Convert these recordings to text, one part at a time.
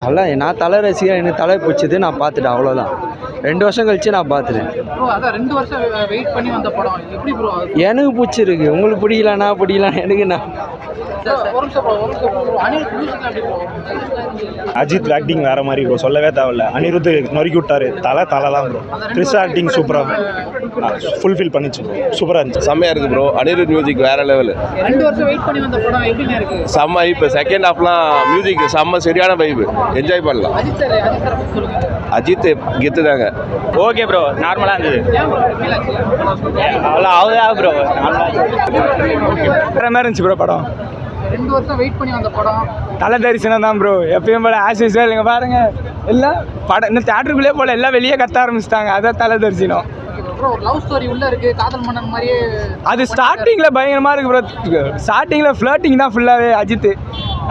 அதான் நான் தலை ரசிகன், எனக்கு தலை பிடிச்சது, நான் பார்த்துட்டேன், அவ்வளோதான். 2 வருஷம் கழிச்சு நான் பார்த்துட்டேன். எனக்கு பிடிச்சிருக்கு, உங்களுக்கு பிடிக்கலன்னா எனக்கு நான் அஜித் ஆக்டிங் வேற மாதிரி ப்ரோ, சொல்லவே தேவையில்ல. அனிருத் நொறுக்கி விட்டாரு, தலை தான் ப்ரோ. கிறிஸ் ஆக்டிங் சூப்பராக ஃபுல்ஃபில் பண்ணிச்சு, சூப்பராக இருந்துச்சு, செம்மையாக இருக்குது ப்ரோ. அனிருத் மியூசிக் வேற லெவலு, 2 வருஷம் வெயிட் பண்ணி வந்த படம் எப்படிங்க இருக்கு? செம்ம இப்போ செகண்ட் ஹாஃப்லாம் மியூசிக் செம்ம சரியான வைப்பு, என்ஜாய் பண்ணலாம். அஜித் கெத்து தாங்க. ஓகே ப்ரோ, நார்மலாக இருந்தது. அவ்வளோ அவ்வளோ ப்ரோ, வேற மாதிரி இருந்துச்சு ப்ரோ படம். 2 வருஷம் வெயிட் பண்ணி வந்த படம் தலை தரிசனம் தான் ப்ரோ, எப்பயும் போல ஆசிஸ் இல்லைங்க பாருங்க. எல்லாம் படம் இன்னும் தேட்டருக்குள்ளே போல, எல்லாம் வெளியே கத்த ஆரம்பிச்சிட்டாங்க. அதான் தலை தரிசனம். லவ் ஸ்டோரி உள்ள இருக்கு, காதல் மன்னன் மாதிரியே. அது ஸ்டார்டிங்கில் பயங்கரமாக இருக்குது ப்ரோ. ஸ்டார்டிங்கில் ஃப்ளர்ட்டிங் தான் ஃபுல்லாகவே அஜித்.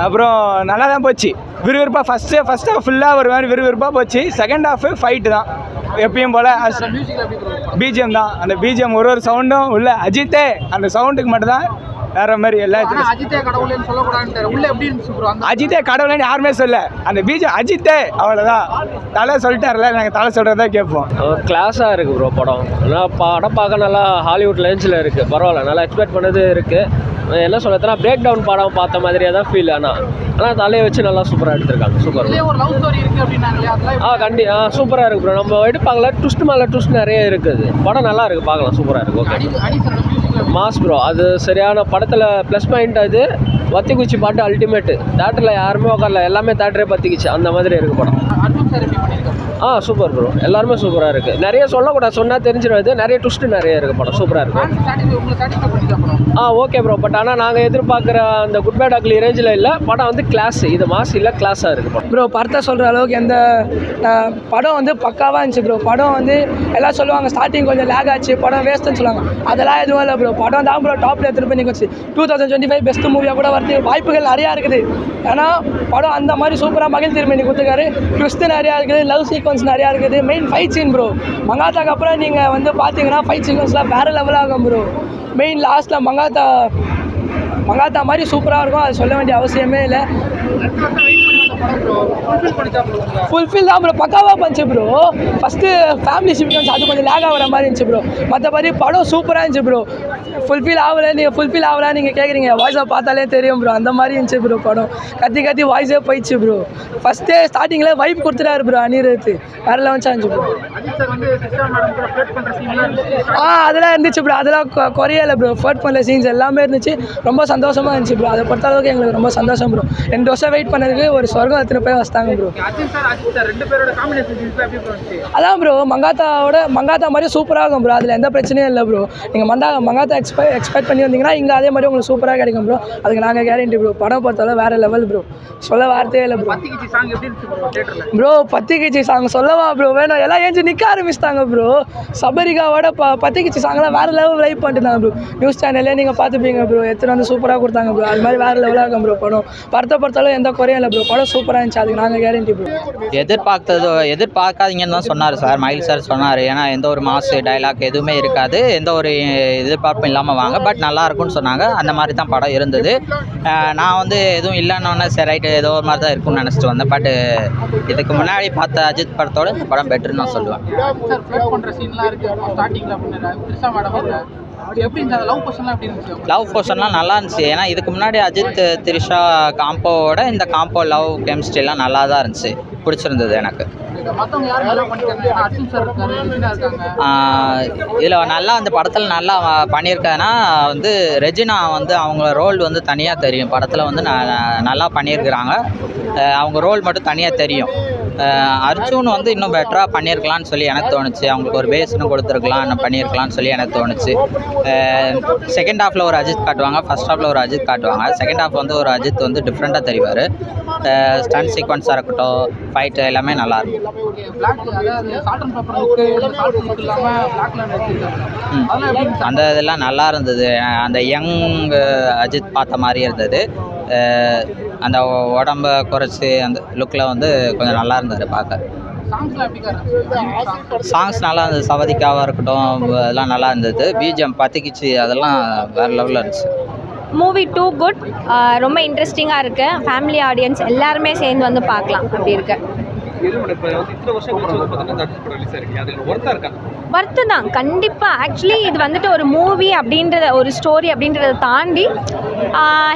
அப்புறம் நல்லா தான் போச்சு, விறுவிறுப்பாக. ஃபஸ்ட்டு ஹாஃப் ஃபுல்லாக ஒரு மாதிரி விறுவிறுப்பாக போச்சு. செகண்ட் ஹாஃபு ஃபைட்டு தான் எப்பயும் போல். பிஜிஎம் தான், அந்த பிஜிஎம் ஒரு சவுண்டும் உள்ள அஜித்தே, அந்த சவுண்டுக்கு மட்டும்தான் வேற மாதிரி எல்லாத்துக்கும். அஜித்தே கடவுளேன்னு சொல்லக்கூடாது, உள்ள எப்படி இருந்துச்சு ப்ரோ? அஜித்தே கடவுளேன்னு யாருமே சொல்ல, அந்த பிஜிஎம் அஜித்தே, அவ்வளோதான். தலை சொல்லிட்டார்ல, நாங்கள் தலை சொல்கிறதா கேட்போம். கிளாஸாக இருக்குது ப்ரோ படம். ஆனால் படம் பார்க்க நல்லா ஹாலிவுட் லென்ஸில் இருக்குது, பரவாயில்ல, நல்லா எக்ஸ்பெக்ட் பண்ணது இருக்குது. என்ன சொல்லுறதுனா பிரேக் டவுன் படம் பார்த்த மாதிரியே தான் ஃபீல். ஆனால் தலையை வச்சு நல்லா சூப்பராக எடுத்திருக்காங்க, சூப்பர். சூப்பராக இருக்குது ப்ரோ. நம்ம எடுப்பாங்களா ட்விஸ்ட் மேலே ட்விஸ்ட் நிறைய இருக்குது. படம் நல்லா இருக்குது, பார்க்கலாம், சூப்பராக இருக்குது. Okay, mass bro. அது சரியான படத்தில் ப்ளஸ் பாயிண்ட். அது வத்திக்குச்சி பாட்டு அல்டிமேட்டு. தேட்டரில் யாருமே உட்காரல, எல்லாமே தேட்டரே பற்றிக்குச்சு, அந்த மாதிரி இருக்குது படம். சூப்பர் ப்ரோ, எல்லாருமே சூப்பராக இருக்குது. நிறைய சொல்லக்கூடாது, சொன்னால் தெரிஞ்சிடாது. நிறைய ட்விஸ்ட்டு நிறைய இருக்குது, படம் சூப்பராக இருக்கும். Okay bro. பட் ஆனால் நாங்கள் எதிர்பார்க்குற அந்த குட் பேட் அக்லி ரேஞ்சில் இல்லை. படம் வந்து கிளாஸ், இது மாஸ் இல்லை, கிளாஸாக இருக்குது படம் ப்ரோ. படத்தை சொல்கிற அளவுக்கு எந்த படம் வந்து பக்காவாக இருந்துச்சு ப்ரோ. படம் வந்து எல்லாம் சொல்லுவாங்க ஸ்டார்டிங் கொஞ்சம் லேக் ஆச்சு, படம் வேஸ்ட்டுன்னு சொல்லுவாங்க. அதெல்லாம் எதுவும் இல்லை ப்ரோ. படம் தான் ப்ரோ டாப்பில் எடுத்துகிட்டு போய் நிற்கச்சு. 2025 பெஸ்ட் மூவியாக கூட வரது வாய்ப்புகள் நிறையா இருக்குது. ஏன்னா படம் அந்த மாதிரி சூப்பராக மகிழ் திருமணி கொடுத்துருக்காரு. ட்விஸ்ட்டு நிறையா இருக்குது, லவ் சீக்வன்ஸ் நிறையா இருக்குது. Main fight scene bro. மங்காத்தாக்கு அப்புறம் நீங்கள் வந்து பார்த்தீங்கன்னா ஃபைட் சீக்வன்ஸ்லாம் வேறு லெவலாகும் ப்ரோ. மெயின் லாஸ்ட்டில் மங்காத்தா மாதிரி சூப்பராக இருக்கும், அது சொல்ல வேண்டிய அவசியமே இல்லை. ஃபுல்ஃபில் தான் ப்ரோ, பக்காவாக பண்ணிச்சு ப்ரோ. ஃபஸ்ட்டு ஃபேமிலி சீக்வன்ஸ் அது கொஞ்சம் லேக் ஆகிற மாதிரி இருந்துச்சு ப்ரோ. மற்றபடி படம் சூப்பராக இருந்துச்சு ப்ரோ. ஃபுல்ஃபில் ஆகலை நீங்கள் கேட்குறீங்க, வாய்ஸை பார்த்தாலே தெரியும் ப்ரோ. அந்த மாதிரி இருந்துச்சு ப்ரோ படம். கத்தி வாய்ஸே போயிடுச்சு ப்ரோ. ஃபஸ்ட்டே ஸ்டார்டிங்கில் வைப் கொடுத்துட்டாரு ப்ரோ அனிருத், வேறு லெவன்ஸாக இருந்துச்சு ப்ரோ. அதெல்லாம் இருந்துச்சு ப்ரோ, அதெல்லாம் குறையலை ப்ரோ. ஃபர்ட் பண்ணல சீன்ஸ் எல்லாமே இருந்துச்சு, ரொம்ப சந்தோஷமாக இருந்துச்சு ப்ரோ. அதை பொறுத்த அளவுக்கு எங்களுக்கு ரொம்ப சந்தோஷம் ப்ரோ. 2 வருஷம் வெயிட் பண்ணதுக்கு ஒரு சொர்க்கம் எத்தனை பேர் வச்சிட்டாங்க ப்ரோ. அதான் ப்ரோ, மங்காத்தா மாதிரி சூப்பராக இருக்கும் ப்ரோ. அதில் எந்த பிரச்சனையும் இல்லை ப்ரோ. நீங்கள் மங்காத்தா எக்ஸ்பெக்ட் பண்ணி வந்தீங்கன்னா இங்கே அதே மாதிரி உங்களுக்கு சூப்பராக கிடைக்கும் ப்ரோ. அதுக்கு நாங்கள் கேரண்டி ப்ரோ. படம் பொறுத்தளவு வேறு லெவல் ப்ரோ, சொல்ல வார்த்தையே இல்லை ப்ரோ. ப்ரோ பத்திக்கிச்சி சாங் சொல்லவா ப்ரோ வேணும், எல்லாம் ஏஞ்சி நிற்க ஆரம்பிச்சிட்டாங்க ப்ரோ. சபரிகாவோட பத்திக்கிச்சி சாங்லாம் வேறு லெவல் லைவ் பண்ணிட்டுருந்தாங்க ப்ரோ. நியூஸ் சேனல்லே நீங்கள் பார்த்துப்பீங்க ப்ரோ, எத்தனை வந்து சூப்பராக கொடுத்தாங்க ப்ரோ. அது மாதிரி வேறு லெவலாக இருக்கும் ப்ரோ படம். படத்தை பொறுத்தளவு எந்த குறையும் இல்லை ப்ரோ. படம் சூப்பராக இருந்துச்சு, அதுக்கு நாங்கள் கேரண்டி ப்ரோ. எதிர்பார்க்காதீங்கன்னு தான் சொன்னார் சார், மயில் சார் சொன்னார். ஏன்னா எந்த ஒரு மாஸ் டைலாக் எதுவுமே இருக்காது, எந்த ஒரு எதிர்பார்ப்பும் இல்லாமல் வாங்க, பட் நல்லா இருக்கும்னு சொன்னாங்க. அந்த மாதிரி தான் படம் இருந்தது. நான் வந்து எதுவும் இல்லைன்னு சரி ரைட்டு ஏதோ ஒரு மாதிரி தான் இருக்கும்னு நினச்சிட்டு வந்தேன். பட் இதுக்கு முன்னாடி பார்த்த அஜித் படத்தோட இந்த படம் பெட்டர்னு நான் சொல்லுவேன். லவ் போர்ஷன்லாம் நல்லா இருந்துச்சு. ஏன்னா இதுக்கு முன்னாடி அஜித் த்ரிஷா காம்போவோட இந்த காம்போ லவ் கெமிஸ்ட்ரிலாம் நல்லா தான் இருந்துச்சு, பிடிச்சிருந்தது எனக்கு. இதில் நல்லா அந்த படத்தில் நல்லா பண்ணியிருக்கேன்னா வந்து ரெஜினா வந்து அவங்க ரோல் வந்து தனியாக தெரியும். படத்தில் வந்து நல்லா பண்ணியிருக்கிறாங்க, அவங்க ரோல் மட்டும் தனியாக தெரியும். அர்ஜுன் வந்து இன்னும் பெட்டராக பண்ணியிருக்கலான்னு சொல்லி எனக்கு தோணுச்சு. அவங்களுக்கு ஒரு பேஸ் இன்னும் கொடுத்துருக்கலாம், இன்னும் பண்ணியிருக்கலான்னு சொல்லி எனக்கு தோணுச்சு. செகண்ட் ஹாஃபில் ஒரு அஜித் காட்டுவாங்க, ஃபஸ்ட் ஹாஃபில் ஒரு அஜித் காட்டுவாங்க. செகண்ட் ஹாஃப் வந்து ஒரு அஜித் வந்து டிஃப்ரெண்ட்டாக தெரிவார். ஸ்டண்ட் சீக்வன்ஸாக இருக்கட்டும், ஃபைட்டு எல்லாமே நல்லாயிருக்கும். அந்த இதெல்லாம் நல்லா இருந்தது. அந்த யங் அஜித் பார்த்த மாதிரி இருந்தது. அந்த உடம்பை குறைச்சி அந்த லுக்கில் வந்து கொஞ்சம் நல்லா இருந்தது பார்க்க. சாங்ஸ் நல்லா இருந்தது, சவதிக்காவாக இருக்கட்டும், அதெல்லாம் நல்லா இருந்தது. பிஜிஎம் பத்திக்கிச்சு, அதெல்லாம் வேறு லெவலில் இருந்துச்சு. மூவி டூ குட், ரொம்ப இன்ட்ரெஸ்டிங்காக இருக்குது. ஃபேமிலி ஆடியன்ஸ் எல்லாருமே சேர்ந்து வந்து பார்க்கலாம். அப்படி இருக்கு. ஒர்த்து தான் கண்டிப்பாக. ஆக்சுவலி இது வந்துட்டு ஒரு மூவி அப்படின்றத, ஒரு ஸ்டோரி அப்படின்றத தாண்டி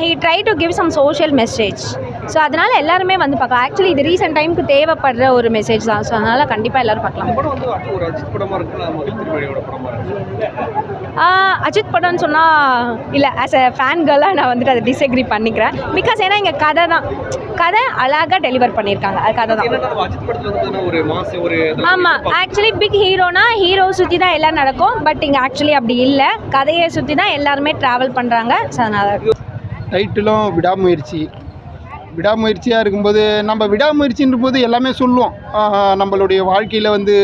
he try to give some social message. So அதனால் எல்லாருமே வந்து பார்க்கலாம். ஆக்சுவலி இது ரீசெண்ட் டைமுக்கு தேவைப்படுற ஒரு மெசேஜ் தான். ஸோ அதனால் கண்டிப்பாக எல்லோரும் பார்க்கலாம். அஜித் படம்னு சொன்னால் இல்லை, ஆஸ் அ ஃபேன் கேர்ளாக நான் வந்துட்டு அதை டிஸ்அக்ரி பண்ணிக்கிறேன். பிகாஸ் ஏன்னா இங்கே கதை தான், கதை அழகாக டெலிவர் பண்ணியிருக்காங்க. அது கதை தான். ஆமாம், ஆக்சுவலி பிக் ஹீரோனா ஹீரோ சுற்றி தான் எல்லாம் நடக்கும். பட் இங்கே ஆக்சுவலி அப்படி இல்லை, கதையை சுற்றி தான் எல்லாருமே ட்ராவல் பண்ணுறாங்க. ஸோ அதனால் டைட்டிலும் விடாமுயற்சியாக இருக்கும்போது, நம்ம விடாமுயற்சின்ற போது எல்லாமே சொல்லுவோம். நம்மளுடைய வாழ்க்கையில் வந்து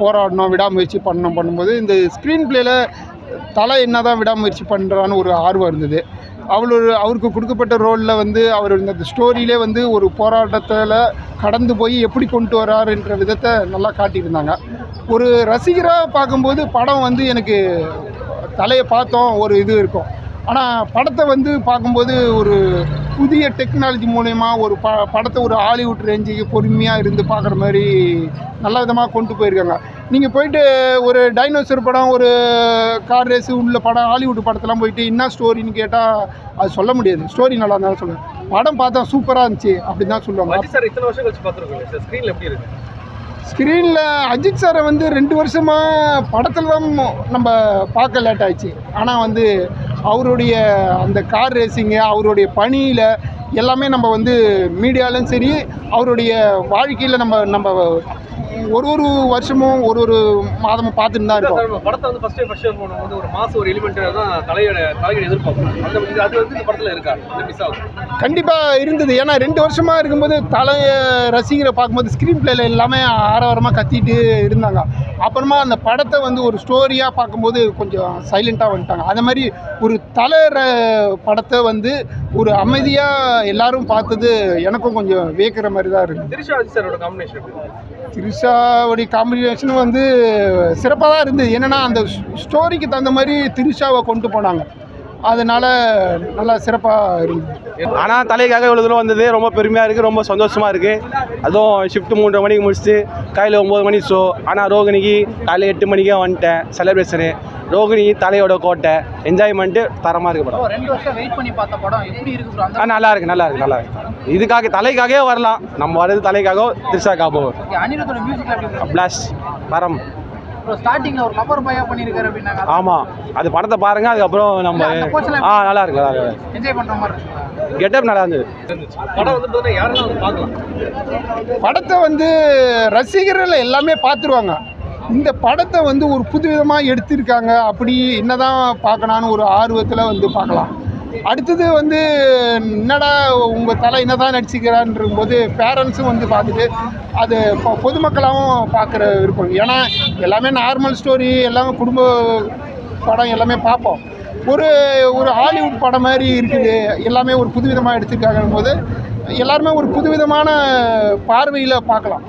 போராடணும், விடாமுயற்சி பண்ணும்போது இந்த ஸ்க்ரீன் பிளேயில் தலை என்ன தான் விடாமுயற்சி பண்ணுறான்னு ஒரு ஆர்வம் இருந்தது. அவருக்கு கொடுக்கப்பட்ட ரோலில் வந்து அவர் இந்த ஸ்டோரியிலே வந்து ஒரு போராட்டத்தில் கடந்து போய் எப்படி கொண்டு வராருன்ற விதத்தை நல்லா காட்டியிருந்தாங்க. ஒரு ரசிகராக பார்க்கும்போது படம் வந்து எனக்கு தலையை பார்த்தோம் ஒரு இது இருக்கும். ஆனால் படத்தை வந்து பார்க்கும்போது ஒரு புதிய டெக்னாலஜி மூலயமா ஒரு படத்தை ஒரு ஹாலிவுட் ரேஞ்சுக்கு பொறுமையாக இருந்து பார்க்குற மாதிரி நல்ல விதமாக கொண்டு போயிருக்காங்க. நீங்கள் போயிட்டு ஒரு டைனோசர் படம், ஒரு கார் ரேஸு உள்ள படம், ஹாலிவுட் படத்தெல்லாம் போயிட்டு என்ன ஸ்டோரின்னு கேட்டால் அது சொல்ல முடியாது. ஸ்டோரி நல்லா இருந்தாலும் சொல்லுவேன். படம் பார்த்தா சூப்பராக இருந்துச்சு அப்படின்னு தான் சொல்லுவாங்க. ஸ்க்ரீனில் அஜித் சாரை வந்து 2 வருஷமாக படத்தில் தான் நம்ம பார்க்க லேட் ஆயிடுச்சு. ஆனால் வந்து அவருடைய அந்த கார் ரேசிங்கு, அவருடைய பணியில் எல்லாமே நம்ம வந்து மீடியாலும் சரி, அவருடைய வாழ்க்கையில் நம்ம ஒரு வருஷமும் ஒரு மாதமும் பார்த்துட்டு தான் இருக்கோம். படத்தை வந்து ஃபர்ஸ்ட் ஷோ போடும்போது ஒரு மாசம் ஒரு எலிமெண்ட்டாக தான் தலையோட எதிர்பார்ப்போம். அது வந்து இந்த படத்தில் இருக்கா? மிஸ் ஆகும். கண்டிப்பாக இருந்தது. ஏன்னா 2 வருஷமாக இருக்கும்போது ரசிகரை பார்க்கும்போது ஸ்க்ரீன் பிளேயில் எல்லாமே ஆரவாரமாக கத்திட்டு இருந்தாங்க. அப்புறமா அந்த படத்தை வந்து ஒரு ஸ்டோரியாக பார்க்கும்போது கொஞ்சம் சைலண்ட்டாக வந்துட்டாங்க. அது மாதிரி ஒரு படத்தை வந்து ஒரு அமைதியாக எல்லாரும் பார்த்தது எனக்கும் கொஞ்சம் வியக்கிற மாதிரி தான் இருக்குது. திரிஷாவுடைய காம்பினேஷன் வந்து சிறப்பாக தான் இருந்தது. என்னென்னா அந்த ஸ்டோரிக்கு தகுந்த மாதிரி திரிஷாவை கொண்டு போனாங்க. அதனால் நல்லா சிறப்பாக இருந்தது. ஆனால் தலைக்காக இவ்வளோ தூரம் வந்தது ரொம்ப பெருமையாக இருக்குது, ரொம்ப சந்தோஷமாக இருக்குது. அதுவும் ஷிஃப்ட் 3:30 மணிக்கு முடிச்சுட்டு காலையில் 9 மணி ஷோ. ஆனால் ரோகிணிக்கு காலையில் 8 மணிக்கே வந்துட்டேன். செலிப்ரேஷனு ரோகிணி தலையோட கோட்டை என்ஜாய்மெண்ட்டு தரமாக இருக்குது படம். 2 வருஷம் வெயிட் பண்ணி பார்த்த படம் எப்படி இருக்கு? நல்லா இருக்கு. இதுக்காக தலைக்காகவே வரலாம். நம்ம வர்றது தலைக்காக, திரிஷாக்காக. அனிருத்தோட மியூசிக் பிளாஸ்ட் தரம். ஸ்டார்டிங்ல ஒரு லவர் பாயா பண்ணிருக்காரு அப்படினாங்க. ஆமாம், அது படத்தை பாருங்க. அதுக்கப்புறம் நம்ம நல்லா இருக்கு. என்ஜாய் பண்ற மாதிரி இருக்கு. கெட்டப் நல்லா இருந்தது. படம் வந்து யாரெல்லாம் வந்து பார்க்கலாம்? படத்தை வந்து ரசிகர்கள் எல்லாமே பார்த்துருவாங்க. இந்த படத்தை வந்து ஒரு புதுவிதமாக எடுத்திருக்காங்க. அப்படி என்னதான் பார்க்கலான்னு ஒரு ஆர்வத்தில் வந்து பார்க்கலாம். அடுத்தது வந்து என்னடா உங்கள் தலை என்ன தான் நடிச்சுக்கிறான்ற போது பேரண்ட்ஸும் வந்து பார்த்துட்டு அது பொதுமக்களாகவும் பார்க்குற விருப்பம். ஏன்னா எல்லாமே நார்மல் ஸ்டோரி, எல்லாமே குடும்ப படம் எல்லாமே பார்ப்போம். ஒரு ஹாலிவுட் படம் மாதிரி இருக்குது. எல்லாமே ஒரு புதுவிதமாக எடுத்துருக்காங்க போது எல்லாருமே ஒரு புதுவிதமான பார்வையில் பார்க்கலாம்.